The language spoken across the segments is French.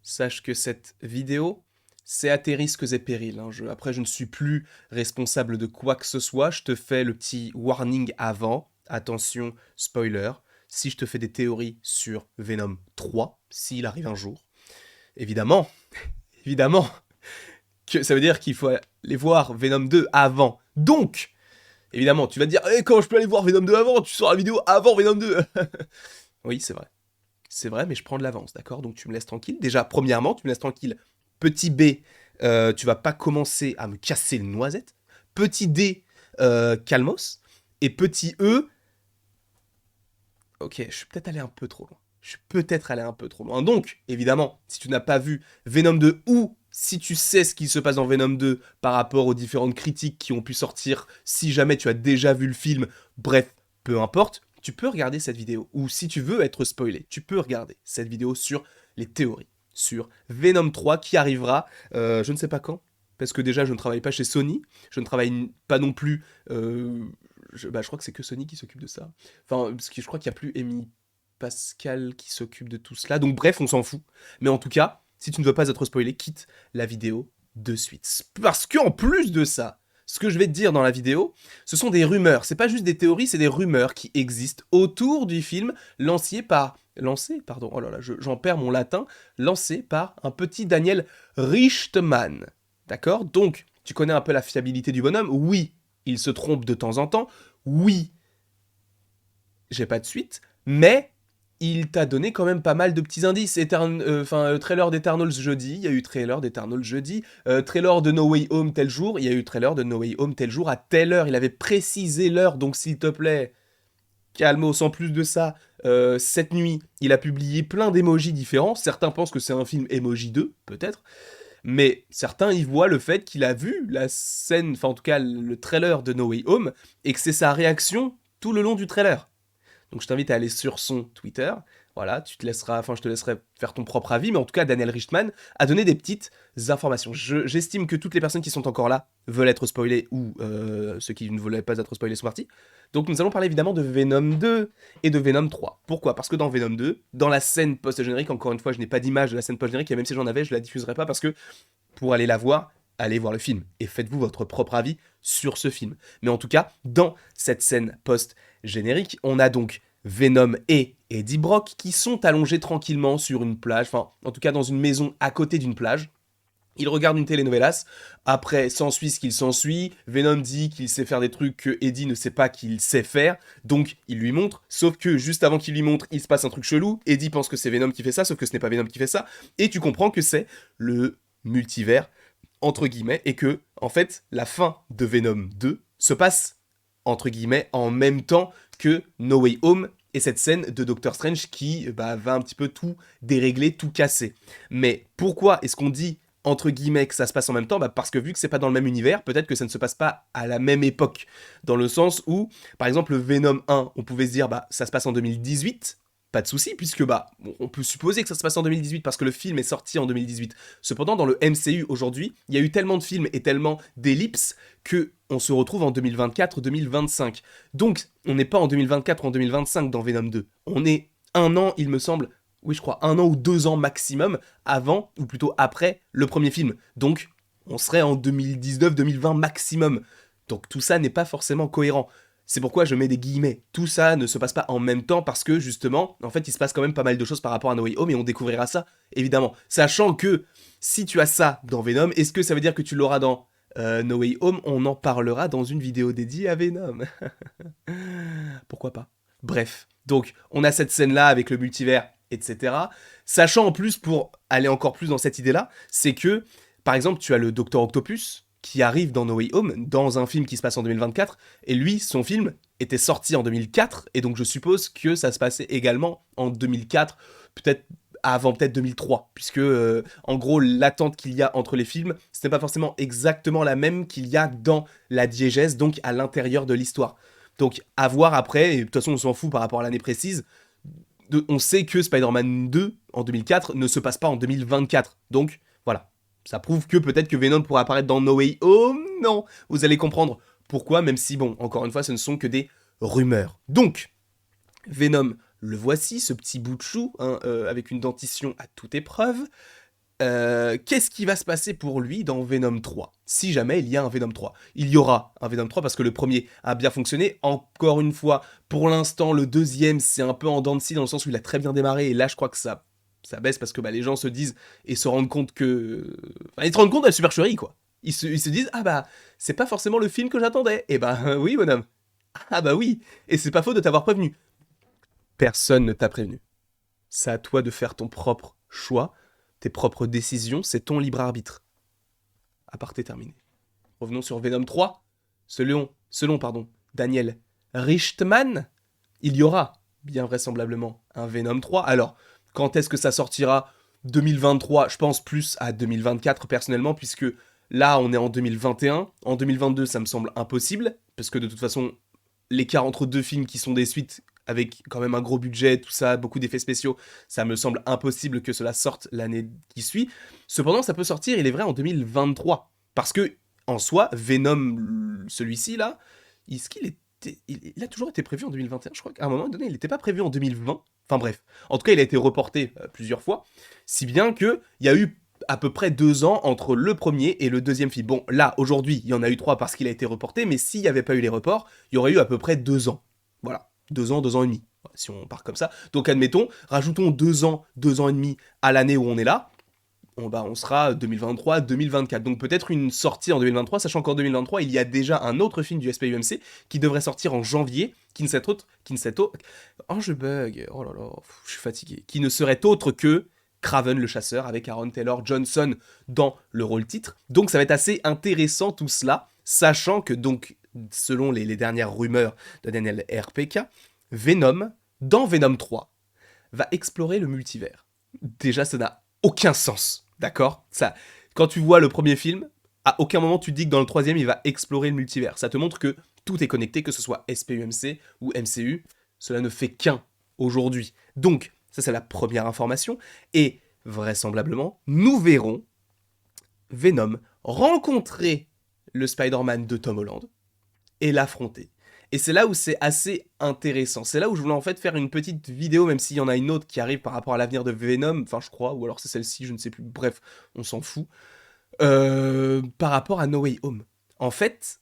sache que cette vidéo, c'est à tes risques et périls, hein. Après, je ne suis plus responsable de quoi que ce soit. Je te fais le petit warning avant. Attention, spoiler. Si je te fais des théories sur Venom 3, s'il arrive un jour, évidemment, évidemment, que ça veut dire qu'il faut aller voir Venom 2 avant. Donc, évidemment, tu vas te dire, comment je peux aller voir Venom 2 avant? Tu sors la vidéo avant Venom 2. Oui, c'est vrai. C'est vrai, mais je prends de l'avance, d'accord? Donc tu me laisses tranquille. Déjà, premièrement, tu me laisses tranquille. Petit B, tu vas pas commencer à me casser les noisettes. Petit D, calmos. Et petit E, ok, je suis peut-être allé un peu trop loin. Je suis peut-être allé un peu trop loin. Donc, évidemment, si tu n'as pas vu Venom 2 ou si tu sais ce qui se passe dans Venom 2 par rapport aux différentes critiques qui ont pu sortir, si jamais tu as déjà vu le film, bref, peu importe, tu peux regarder cette vidéo. Ou si tu veux être spoilé, tu peux regarder cette vidéo sur les théories, sur Venom 3 qui arrivera, je ne sais pas quand, parce que déjà je ne travaille pas chez Sony, je ne travaille pas non plus, je crois que c'est que Sony qui s'occupe de ça. Enfin, parce que je crois qu'il n'y a plus Amy Pascal qui s'occupe de tout cela. Donc bref, on s'en fout. Mais en tout cas, si tu ne veux pas être spoilé, quitte la vidéo de suite. Parce qu'en plus de ça, ce que je vais te dire dans la vidéo, ce sont des rumeurs. C'est pas juste des théories, c'est des rumeurs qui existent autour du film oh là là, j'en perds mon latin, lancé par un petit Daniel Richtman. D'accord? Donc, tu connais un peu la fiabilité du bonhomme? Oui, il se trompe de temps en temps. Oui, j'ai pas de suite, mais il t'a donné quand même pas mal de petits indices. Trailer d'Eternals jeudi, il y a eu trailer d'Eternals jeudi, trailer de No Way Home tel jour, il y a eu trailer de No Way Home tel jour à telle heure, il avait précisé l'heure, donc s'il te plaît, calmos. En plus de ça, cette nuit, il a publié plein d'émojis différents, certains pensent que c'est un film Emoji 2, peut-être, mais certains y voient le fait qu'il a vu la scène, enfin en tout cas le trailer de No Way Home, et que c'est sa réaction tout le long du trailer. Donc je t'invite à aller sur son Twitter. Voilà, je te laisserai faire ton propre avis, mais en tout cas, Daniel Richtman a donné des petites informations. J'estime que toutes les personnes qui sont encore là veulent être spoilées ou ceux qui ne voulaient pas être spoilés sont partis. Donc nous allons parler évidemment de Venom 2 et de Venom 3. Pourquoi? Parce que dans Venom 2, dans la scène post-générique, encore une fois, je n'ai pas d'image de la scène post-générique, et même si j'en avais, je la diffuserai pas parce que pour aller la voir, allez voir le film et faites-vous votre propre avis sur ce film. Mais en tout cas, dans cette scène post-générique, on a donc Venom et Eddie Brock qui sont allongés tranquillement sur une plage, enfin en tout cas dans une maison à côté d'une plage. Ils regardent une telenovelas, après s'ensuit ce qu'il s'ensuit, Venom dit qu'il sait faire des trucs que Eddie ne sait pas qu'il sait faire, donc il lui montre, sauf que juste avant qu'il lui montre, il se passe un truc chelou, Eddie pense que c'est Venom qui fait ça, sauf que ce n'est pas Venom qui fait ça, et tu comprends que c'est le multivers, entre guillemets, et que, en fait, la fin de Venom 2 se passe, entre guillemets, en même temps que No Way Home et cette scène de Doctor Strange qui va un petit peu tout dérégler, tout casser. Mais pourquoi est-ce qu'on dit entre guillemets que ça se passe en même temps? Parce que vu que c'est pas dans le même univers, peut-être que ça ne se passe pas à la même époque. Dans le sens où, par exemple, le Venom 1, on pouvait se dire ça se passe en 2018, pas de souci, puisque on peut supposer que ça se passe en 2018 parce que le film est sorti en 2018. Cependant, dans le MCU aujourd'hui, il y a eu tellement de films et tellement d'ellipses que on se retrouve en 2024-2025. Donc, on n'est pas en 2024 ou en 2025 dans Venom 2. On est un an, il me semble, oui je crois, un an ou 2 ans maximum avant, ou plutôt après, le premier film. Donc, on serait en 2019-2020 maximum. Donc tout ça n'est pas forcément cohérent. C'est pourquoi je mets des guillemets. Tout ça ne se passe pas en même temps parce que justement, en fait, il se passe quand même pas mal de choses par rapport à No Way Home et on découvrira ça, évidemment. Sachant que si tu as ça dans Venom, est-ce que ça veut dire que tu l'auras dans No Way Home? On en parlera dans une vidéo dédiée à Venom. Pourquoi pas? Bref, donc on a cette scène-là avec le multivers, etc. Sachant en plus, pour aller encore plus dans cette idée-là, c'est que, par exemple, tu as le Docteur Octopus, qui arrive dans No Way Home, dans un film qui se passe en 2024, et lui, son film était sorti en 2004, et donc je suppose que ça se passait également en 2004, peut-être avant peut-être 2003, puisque en gros l'attente qu'il y a entre les films, ce n'est pas forcément exactement la même qu'il y a dans la diégèse, donc à l'intérieur de l'histoire. Donc à voir après, et de toute façon on s'en fout par rapport à l'année précise, on sait que Spider-Man 2 en 2004 ne se passe pas en 2024, donc voilà. Ça prouve que peut-être que Venom pourra apparaître dans No Way Home. Non, vous allez comprendre pourquoi, même si, bon, encore une fois, ce ne sont que des rumeurs. Donc, Venom, le voici, ce petit bout de chou, hein, avec une dentition à toute épreuve. qu'est-ce qui va se passer pour lui dans Venom 3? Si jamais il y a un Venom 3. Il y aura un Venom 3 parce que le premier a bien fonctionné. Encore une fois, pour l'instant, le deuxième, c'est un peu en dents de scie dans le sens où il a très bien démarré. Et là, je crois que ça baisse parce que les gens se disent et se rendent compte que... Enfin, ils se rendent compte de la supercherie, quoi. Ils se disent, ah bah, c'est pas forcément le film que j'attendais. Et bah, oui, bonhomme. Ah bah oui. Et c'est pas faux de t'avoir prévenu. Personne ne t'a prévenu. C'est à toi de faire ton propre choix, tes propres décisions, c'est ton libre arbitre. Aparté terminé. Revenons sur Venom 3. Selon Daniel Richtman, il y aura, bien vraisemblablement, un Venom 3. Alors, quand est-ce que ça sortira? 2023, je pense plus à 2024 personnellement, puisque là, on est en 2021. En 2022, ça me semble impossible, parce que de toute façon, l'écart entre deux films qui sont des suites avec quand même un gros budget, tout ça, beaucoup d'effets spéciaux, ça me semble impossible que cela sorte l'année qui suit. Cependant, ça peut sortir, il est vrai, en 2023. Parce que, en soi, Venom, celui-ci, là, est-ce qu'il était... Il a toujours été prévu en 2021, je crois qu'à un moment donné, il n'était pas prévu en 2020. Enfin bref, en tout cas, il a été reporté plusieurs fois, si bien qu'il y a eu à peu près 2 ans entre le premier et le deuxième film. Bon, là, aujourd'hui, il y en a eu 3 parce qu'il a été reporté, mais s'il n'y avait pas eu les reports, il y aurait eu à peu près 2 ans. Voilà, 2 ans et demi, si on part comme ça. Donc admettons, rajoutons 2 ans et demi à l'année où on est là, on sera 2023, 2024. Donc peut-être une sortie en 2023, sachant qu'en 2023, il y a déjà un autre film du SPUMC qui devrait sortir en janvier, qui ne serait autre... Oh, je bug, oh là là, je suis fatigué. Qui ne serait autre que Kraven le chasseur, avec Aaron Taylor Johnson dans le rôle titre. Donc ça va être assez intéressant tout cela, sachant que donc, selon les dernières rumeurs de Daniel RPK, Venom, dans Venom 3, va explorer le multivers. Déjà, ça n'a aucun sens, d'accord? Ça, quand tu vois le premier film, à aucun moment tu dis que dans le troisième, il va explorer le multivers. Ça te montre que tout est connecté, que ce soit SPUMC ou MCU. Cela ne fait qu'un aujourd'hui. Donc, ça c'est la première information. Et vraisemblablement, nous verrons Venom rencontrer le Spider-Man de Tom Holland et l'affronter. Et c'est là où c'est assez intéressant. C'est là où je voulais en fait faire une petite vidéo, même s'il y en a une autre qui arrive par rapport à l'avenir de Venom, enfin je crois, ou alors c'est celle-ci, je ne sais plus, bref, on s'en fout. Par rapport à No Way Home. En fait,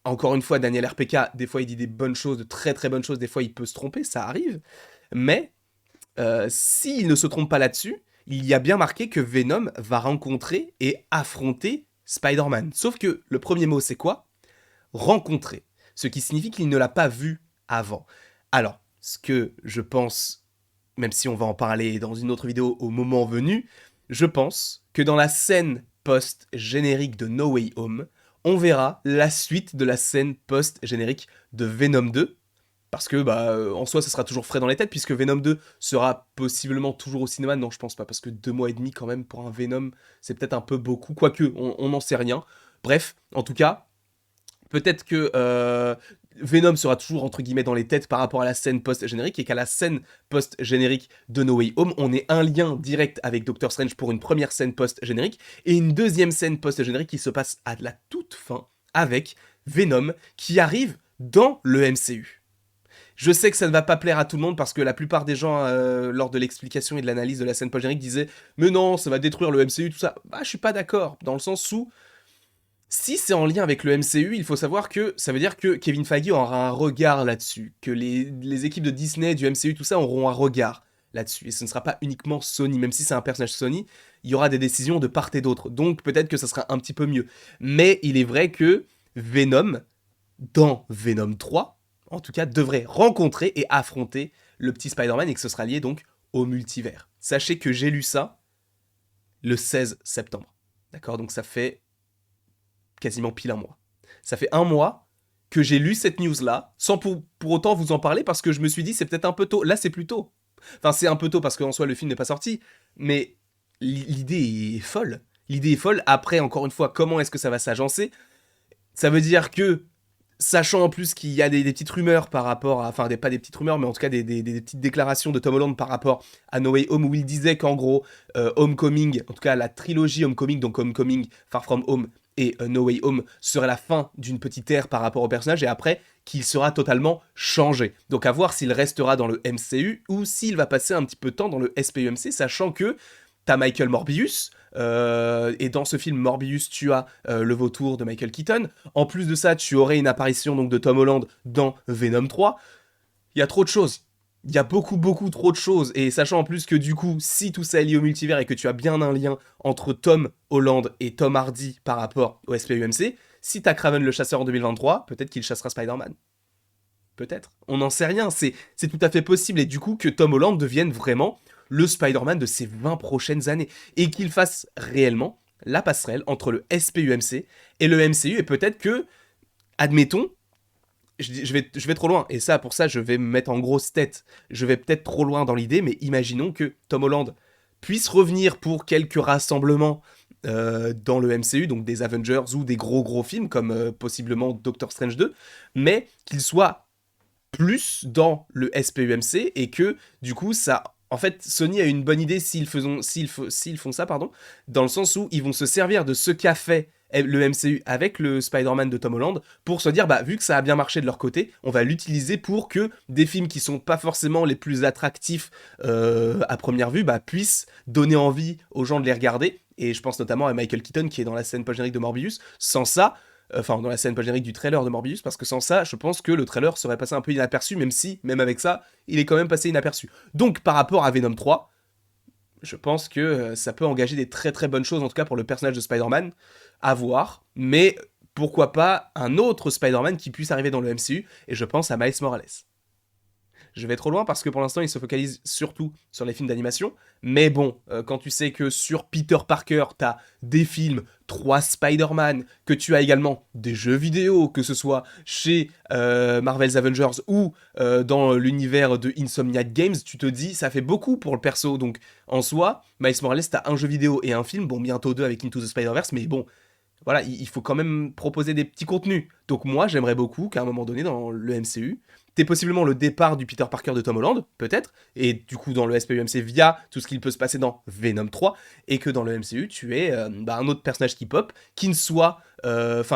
encore une fois, Daniel RPK, des fois il dit des bonnes choses, de très très bonnes choses, des fois il peut se tromper, ça arrive, mais s'il ne se trompe pas là-dessus, il y a bien marqué que Venom va rencontrer et affronter Spider-Man. Sauf que le premier mot c'est quoi? Rencontrer. Ce qui signifie qu'il ne l'a pas vu avant. Alors, ce que je pense, même si on va en parler dans une autre vidéo au moment venu, je pense que dans la scène post-générique de No Way Home, on verra la suite de la scène post-générique de Venom 2, parce que, en soi, ça sera toujours frais dans les têtes, puisque Venom 2 sera possiblement toujours au cinéma. Non, je pense pas, parce que 2 mois et demi, quand même, pour un Venom, c'est peut-être un peu beaucoup, quoique, on n'en sait rien. Bref, en tout cas, peut-être que Venom sera toujours entre guillemets dans les têtes par rapport à la scène post-générique et qu'à la scène post-générique de No Way Home, on ait un lien direct avec Doctor Strange pour une première scène post-générique et une deuxième scène post-générique qui se passe à la toute fin avec Venom qui arrive dans le MCU. Je sais que ça ne va pas plaire à tout le monde parce que la plupart des gens, lors de l'explication et de l'analyse de la scène post-générique, disaient « Mais non, ça va détruire le MCU, tout ça ». Bah, je suis pas d'accord, dans le sens où si c'est en lien avec le MCU, il faut savoir que ça veut dire que Kevin Feige aura un regard là-dessus, que les équipes de Disney, du MCU, tout ça auront un regard là-dessus. Et ce ne sera pas uniquement Sony, même si c'est un personnage Sony, il y aura des décisions de part et d'autre. Donc peut-être que ça sera un petit peu mieux. Mais il est vrai que Venom, dans Venom 3, en tout cas, devrait rencontrer et affronter le petit Spider-Man et que ce sera lié donc au multivers. Sachez que j'ai lu ça le 16 septembre. D'accord? Donc ça fait quasiment pile un mois. Ça fait un mois que j'ai lu cette news-là, sans pour autant vous en parler, parce que je me suis dit, c'est peut-être un peu tôt. Là, c'est plus tôt. Enfin, c'est un peu tôt, parce qu'en soi, le film n'est pas sorti, mais l'idée est folle. L'idée est folle. Après, encore une fois, comment est-ce que ça va s'agencer? Ça veut dire que, sachant en plus qu'il y a des petites rumeurs par rapport à... Enfin, pas des petites rumeurs, mais en tout cas des petites déclarations de Tom Holland par rapport à No Way Home, où il disait qu'en gros, Homecoming, en tout cas la trilogie Homecoming, donc Homecoming, Far From Home, et No Way Home serait la fin d'une petite ère par rapport au personnage et après qu'il sera totalement changé. Donc à voir s'il restera dans le MCU ou s'il va passer un petit peu de temps dans le SPUMC, sachant que t'as Michael Morbius, et dans ce film Morbius, tu as le vautour de Michael Keaton. En plus de ça, tu aurais une apparition donc de Tom Holland dans Venom 3. Il y a trop de choses. Il y a beaucoup, beaucoup trop de choses. Et sachant en plus que du coup, si tout ça est lié au multivers et que tu as bien un lien entre Tom Holland et Tom Hardy par rapport au SPUMC, si t'as Kraven le chasseur en 2023, peut-être qu'il chassera Spider-Man. Peut-être. On n'en sait rien. C'est tout à fait possible. Et du coup, que Tom Holland devienne vraiment le Spider-Man de ces 20 prochaines années. Et qu'il fasse réellement la passerelle entre le SPUMC et le MCU. Et peut-être que, admettons, je vais trop loin. Et ça, pour ça, je vais me mettre en grosse tête. Je vais peut-être trop loin dans l'idée, mais imaginons que Tom Holland puisse revenir pour quelques rassemblements dans le MCU, donc des Avengers ou des gros films comme possiblement Doctor Strange 2, mais qu'il soit plus dans le SPUMC et que du coup ça... En fait, Sony a une bonne idée s'ils font ça, pardon, dans le sens où ils vont se servir de ce qu'a fait le MCU avec le Spider-Man de Tom Holland pour se dire, bah, vu que ça a bien marché de leur côté, on va l'utiliser pour que des films qui sont pas forcément les plus attractifs à première vue, bah, puissent donner envie aux gens de les regarder. Et je pense notamment à Michael Keaton qui est dans la scène post-générique de Morbius. Sans ça, enfin dans la scène post-générique du trailer de Morbius, parce que sans ça, je pense que le trailer serait passé un peu inaperçu, même si, même avec ça, il est quand même passé inaperçu. Donc par rapport à Venom 3, je pense que ça peut engager des très très bonnes choses, en tout cas pour le personnage de Spider-Man, à voir, mais pourquoi pas un autre Spider-Man qui puisse arriver dans le MCU, et je pense à Miles Morales. Je vais trop loin parce que pour l'instant, il se focalise surtout sur les films d'animation. Mais bon, quand tu sais que sur Peter Parker, t'as des films, 3 Spider-Man, que tu as également des jeux vidéo, que ce soit chez Marvel's Avengers ou dans l'univers de Insomniac Games, tu te dis, ça fait beaucoup pour le perso. Donc en soi, Miles Morales, t'as un jeu vidéo et un film, bon, bientôt deux avec Into the Spider-Verse, mais bon, voilà, il faut quand même proposer des petits contenus. Donc moi, j'aimerais beaucoup qu'à un moment donné, dans le MCU, t'aies possiblement le départ du Peter Parker de Tom Holland, peut-être, et du coup dans le SPUMC via tout ce qu'il peut se passer dans Venom 3, et que dans le MCU, tu aies un autre personnage qui pop, qui ne soit,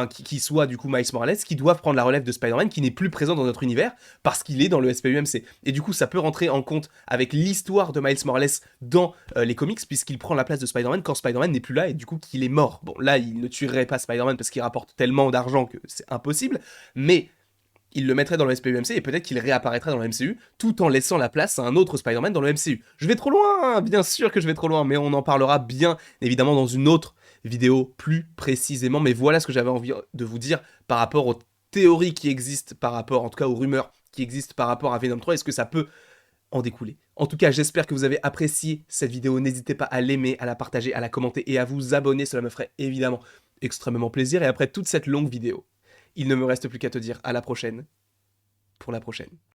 qui soit du coup Miles Morales, qui doivent prendre la relève de Spider-Man, qui n'est plus présent dans notre univers, parce qu'il est dans le SPUMC. Et du coup, ça peut rentrer en compte avec l'histoire de Miles Morales dans les comics, puisqu'il prend la place de Spider-Man quand Spider-Man n'est plus là, et du coup qu'il est mort. Bon, là, il ne tuerait pas Spider-Man parce qu'il rapporte tellement d'argent que c'est impossible, mais il le mettrait dans le SPUMC et peut-être qu'il réapparaîtrait dans le MCU tout en laissant la place à un autre Spider-Man dans le MCU. Je vais trop loin, bien sûr que je vais trop loin, mais on en parlera bien évidemment dans une autre vidéo plus précisément. Mais voilà ce que j'avais envie de vous dire par rapport aux théories qui existent, par rapport en tout cas aux rumeurs qui existent par rapport à Venom 3. Est-ce que ça peut en découler? En tout cas, j'espère que vous avez apprécié cette vidéo. N'hésitez pas à l'aimer, à la partager, à la commenter et à vous abonner. Cela me ferait évidemment extrêmement plaisir. Et après toute cette longue vidéo, il ne me reste plus qu'à te dire à la prochaine pour la prochaine.